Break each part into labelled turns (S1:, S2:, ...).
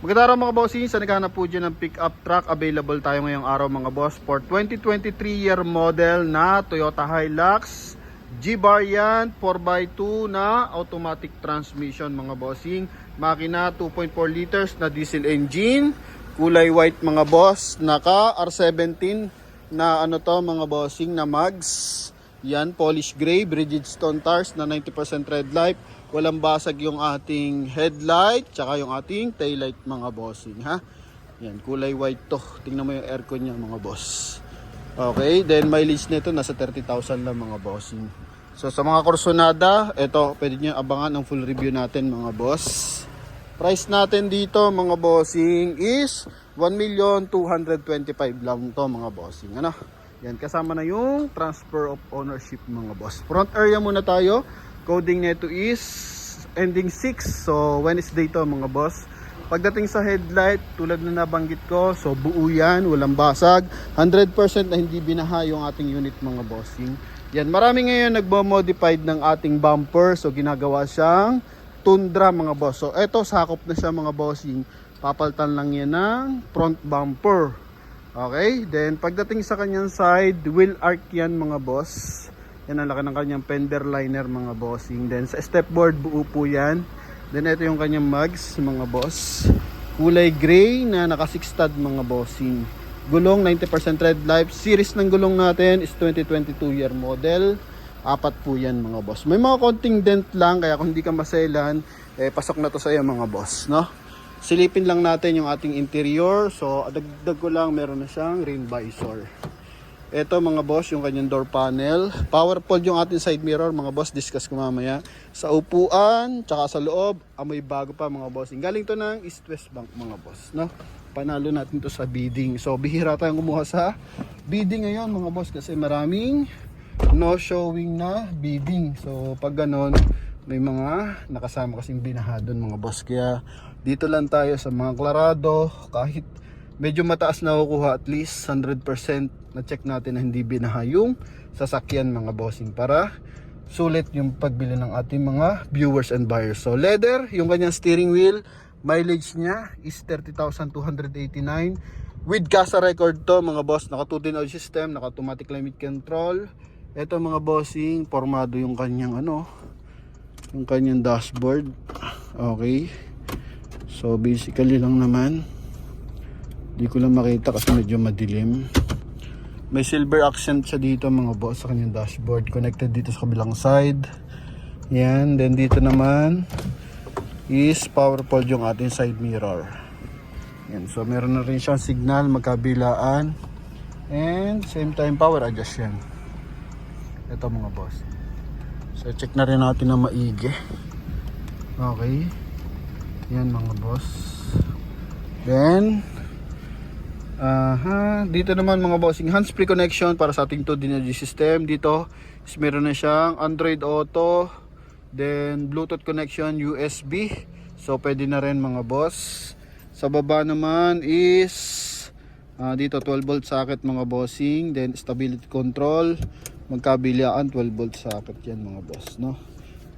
S1: Magandang araw mga bossing, sa naghahanap po dyan ng pick-up truck, available tayo ngayong araw mga boss for 2023 year model na Toyota Hilux G-Bar yan, 4x2 na automatic transmission mga bossing. Makina 2.4 liters na diesel engine, kulay white mga boss, naka R17 na ano to mga bossing na mags. Yan, polish gray, Bridgestone tires na 90% red light. Walang basag yung ating headlight, tsaka yung ating taillight mga bossing ha. Yan, kulay white to. Tingnan mo yung aircon niya mga boss. Okay, then mileage nito nasa 30,000 lang mga bossing. So sa mga kursonada, ito pwede niyo abangan ang full review natin mga boss. Price natin dito mga bossing is 1,225,000 lang to mga bossing. Ano? Yan, kasama na yung transfer of ownership mga boss. Front area muna tayo. Coding nito is ending 6. So Wednesday to mga boss. Pagdating sa headlight, tulad na nabanggit ko, so buo yan, walang basag. 100% na hindi binaha yung ating unit mga bossing. Yan, marami ngayon nagmo-modified ng ating bumper. So ginagawa siyang Tundra mga boss. So eto, sakop na siya mga bossing. Papaltan lang yan ng front bumper. Okay, then pagdating sa kanyang side, wheel arc yan mga boss. Yan ang laki ng kanyang fender liner mga bossing. Then sa stepboard buo po yan. Then ito yung kanyang mags mga boss. Kulay gray na naka 6 stud mga bossing. Gulong 90% red light. Series ng gulong natin is 2022 year model. 4 po yan mga boss. May mga konting dent lang kaya kung hindi ka maselan, pasok na to sa iyo mga boss, no? Silipin lang natin yung ating interior. So dagdag ko lang, meron na siyang rain visor. Ito mga boss, yung kanyang door panel. Powerful yung ating side mirror mga boss. Discuss ko mamaya. Sa upuan, tsaka sa loob, amoy bago pa mga boss. Galing to ng East West Bank mga boss, no? Panalo natin to sa bidding. So bihira tayong kumuha sa bidding ngayon mga boss. Kasi maraming no showing na bidding. So pag ganon, may mga nakasama kasing binaha doon mga boss. Kaya dito lang tayo sa mga klarado. Kahit medyo mataas na kukuha, at least 100% na check natin na hindi binaha yung sasakyan mga bossing para sulit yung pagbili ng ating mga viewers and buyers. So leather, yung kanyang steering wheel, mileage niya is 30,289 with CASA record to mga boss. Naka 2-din oil system, naka automatic climate control. Ito mga bossing, formado yung kanyang ano, yung kanyang dashboard. Okay, so basically lang naman, di ko lang makita kasi medyo madilim. May silver accent siya dito mga boss sa kanyang dashboard. Connected dito sa kabilang side. Yan. Then dito naman is powerful yung ating side mirror. Yan. So meron na rin siyang signal magkabilaan. And same time power adjust yan. Ito mga boss. So check na rin natin na maigi. Okay. Yan mga boss. Then dito naman mga bossing, hands-free connection para sa ating 2D energy system. Dito is meron na siyang Android Auto, then Bluetooth connection, USB. So pwede na rin mga boss. Sa baba naman is dito 12 volt socket mga bossing, then stability control, magkabilaan 12 volt socket yan mga boss, no?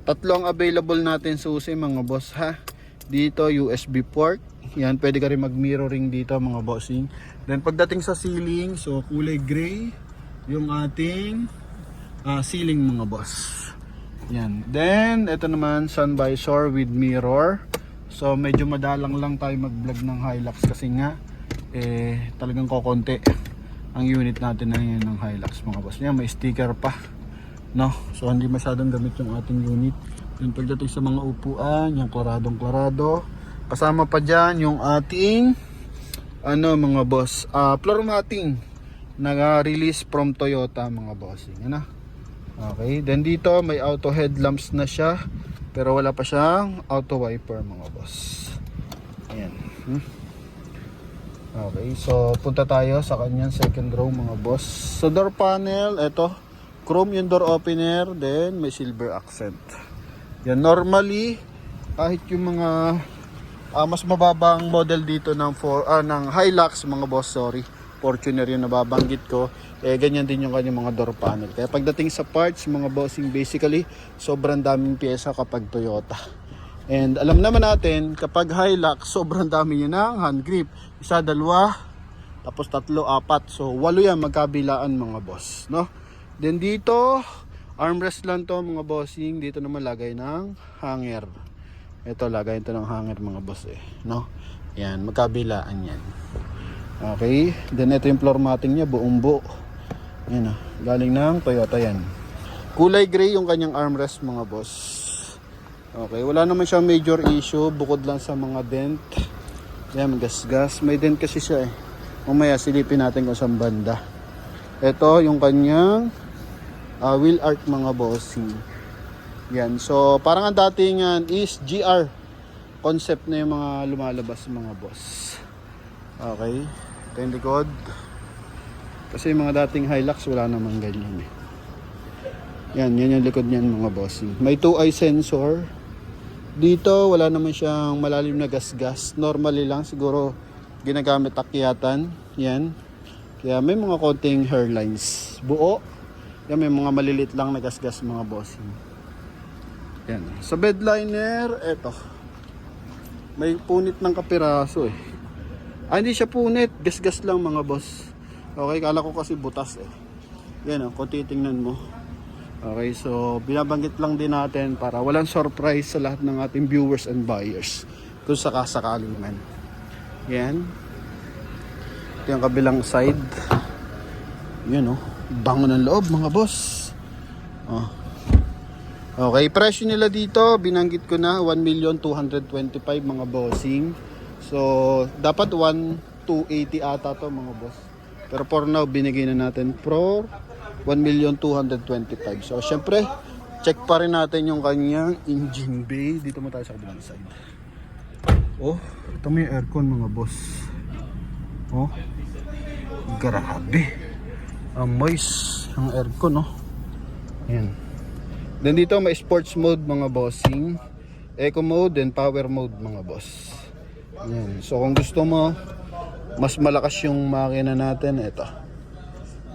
S1: Tatlo ang available natin sa susi mga boss ha. Dito USB port. Yan, pwede ka rin mag-mirroring dito mga bossing. Then pagdating sa ceiling, so kulay gray yung ating ceiling mga boss. Yan. Then ito naman sun visor with mirror. So medyo madalang lang tayo mag-vlog ng Hilux kasi nga talagang kokonti ang unit natin na yan ng Hilux mga boss. Yan, may sticker pa, no? So hindi masyadong gamit yung ating unit. Then pagdating sa mga upuan, yung klaradong klarado. Kasama pa dyan yung ating ano mga boss, floor matting na release from Toyota mga bossing. Ano? Okay, then dito may auto headlamps na siya pero wala pa siyang auto wiper mga boss. Ayan. Okay, so punta tayo sa kanyang second row mga boss. So door panel, eto chrome yung door opener, then may silver accent. Yan, normally kahit yung mga mas mababang model dito ng Hilux mga boss, Fortuner yung nababanggit ko, ganyan din yung kanyang mga door panel. Kaya pagdating sa parts mga bossing, basically sobrang daming pyesa kapag Toyota. And alam naman natin, kapag Hilux, sobrang dami niya ng hand grip. Isa, dalawa, tapos tatlo, apat. So, 8 yan magkabilaan mga boss, no? Then dito, armrest lang to mga bossing. Dito naman lagay ng hanger. Ito, lagay ito ng hanger mga boss no? Yan, magkabilaan yan. Okay, then ito yung floor matting niya, buong buo. Yan galing ng Toyota yan. Kulay gray yung kanyang armrest mga boss. Okay, wala naman siyang major issue bukod lang sa mga dent. Yan, gas-gas. May dent kasi siya Mamaya silipin natin kung saan banda. Ito yung kanyang wheel arch mga bossing. Yan, so parang ang datingan is GR concept na yung mga lumalabas mga boss. Okay, ito yung likod. Kasi yung mga dating Hilux wala namang ganyan Yan yung likod niyan mga bossing. May 2-eye sensor. Dito wala naman siyang malalim na gas-gas. Normally lang siguro ginagamit akyatan. Yan. Kaya may mga konting hairlines. Buo. Yan, may mga malilit lang na gas-gas mga bossing. Yan. Sa bed liner, eto. May punit ng kapiraso hindi siya punit. Gas-gas lang mga boss. Okay, kala ko kasi butas Yan kung titingnan mo. Okay, so binabanggit lang din natin para walang surprise sa lahat ng ating viewers and buyers kung sakasakali man. Yan. Ito yung kabilang side. Yan bango ng loob mga boss. Okay, presyo nila dito binanggit ko na 1,225,000 mga bossing. So dapat 1,280 ata to mga boss. Pero for now binigay na natin for 1,225,000. So, syempre, check pa rin natin yung kanyang engine bay. Dito mo tayo sa kabilang side. Ito may aircon mga boss. Grabe. Moist ang aircon, Ayan. Then dito may sports mode mga bossing. Eco mode and power mode mga boss. Ayan. So, kung gusto mo, mas malakas yung makina natin, ito.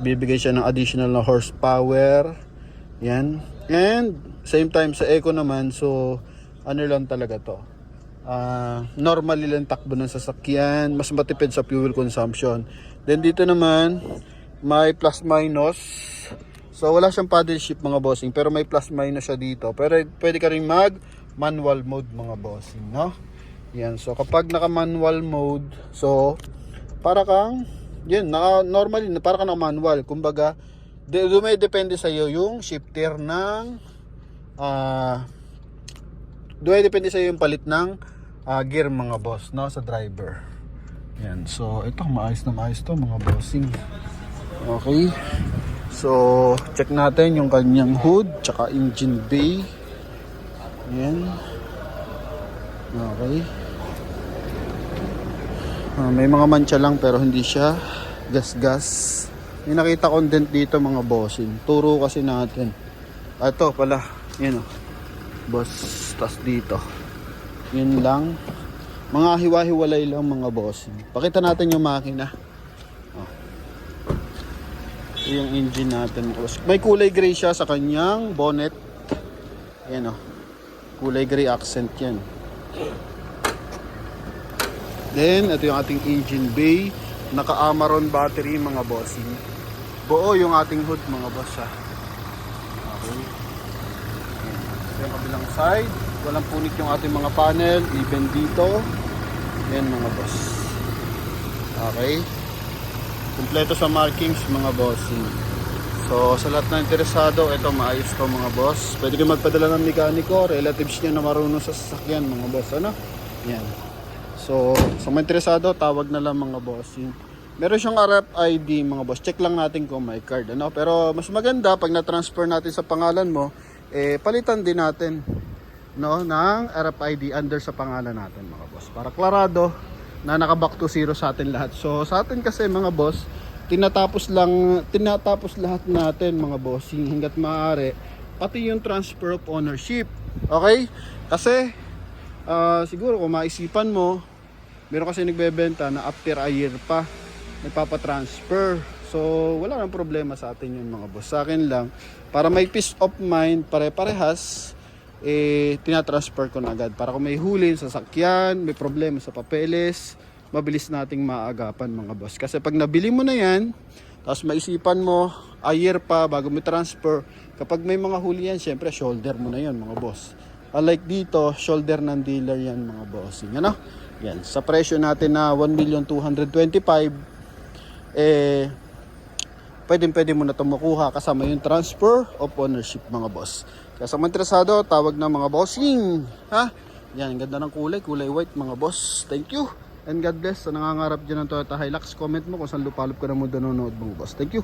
S1: Bibigay siya ng additional na horsepower. Yan. And same time sa eco naman, so ano lang talaga to. Normally lang takbo ng sasakyan, mas matipid sa fuel consumption. Then dito naman may plus minus. So wala siyang paddle shift mga bossing, pero may plus minus siya dito. Pero pwede ka ring mag manual mode mga bossing, no? Yan. So kapag naka manual mode, so para kang normally para ka ng manual. Kumbaga, depende sa iyo yung shifter ng depende sa iyo yung palit ng gear mga boss, no, sa driver. Yan. So, ito maayos to mga bossing. Okay. So, check natin yung kanyang hood tsaka engine bay. Yan. Okay. May mga mancha lang pero hindi siya gas-gas. May nakita content dito mga bossing. Turo kasi natin. Ito pala, boss, tas dito. Yun lang. Mga hiwa-hiwalay lang mga bossing. Pakita natin yung makina. Ito yung engine natin. May kulay gray siya sa kanyang bonnet. Yan kulay gray accent yan. Then, ito yung ating engine bay. Naka-Amaron battery mga bossing. Buo yung ating hood mga boss Okay. Ito yung kabilang side. Walang punit yung ating mga panel. Even dito. Yan mga boss. Okay. Kompleto sa markings mga bossing. So, sa lahat na interesado, ito maayos to mga boss. Pwede kayo magpadala ng mekaniko, relatives nyo na marunong sa sasakyan mga boss. Yan. So, sa mga interesado, tawag na lang mga bossing. Meron siyang RFID mga boss. Check lang natin kung may card. Pero mas maganda, pag na-transfer natin sa pangalan mo, palitan din natin ng RFID under sa pangalan natin mga boss. Para klarado na naka-back to zero sa atin lahat. So, sa atin kasi mga boss, tinatapos lahat natin mga bossing hanggat maaari. Pati yung transfer of ownership. Okay? Kasi, siguro kung maisipan mo, meron kasi nagbebenta na after a year pa nagpapatransfer. So wala nang problema sa atin yun mga boss. Sa akin lang, para may peace of mind, pare-parehas, tinatransfer ko na agad. Para kung may huli sa sasakyan, may problema sa papeles, mabilis nating maagapan mga boss. Kasi pag nabili mo na yan, tapos maisipan mo, a year pa bago mo transfer, kapag may mga huli yan, syempre shoulder mo na yan mga boss. Unlike dito, shoulder ng dealer yan mga bossing. Ano? Yan. Sa presyo natin na 1,225,000, pwede mo na ito makuha kasama yung transfer of ownership mga boss. Kaya sa mga interesado, tawag na mga bossing. Ha? Yan, ganda ng kulay white mga boss. Thank you. And God bless. Sa nangangarap dyan ng Toyota Hilux, comment mo kung saan lupalop ka na mo nanonood mga boss. Thank you.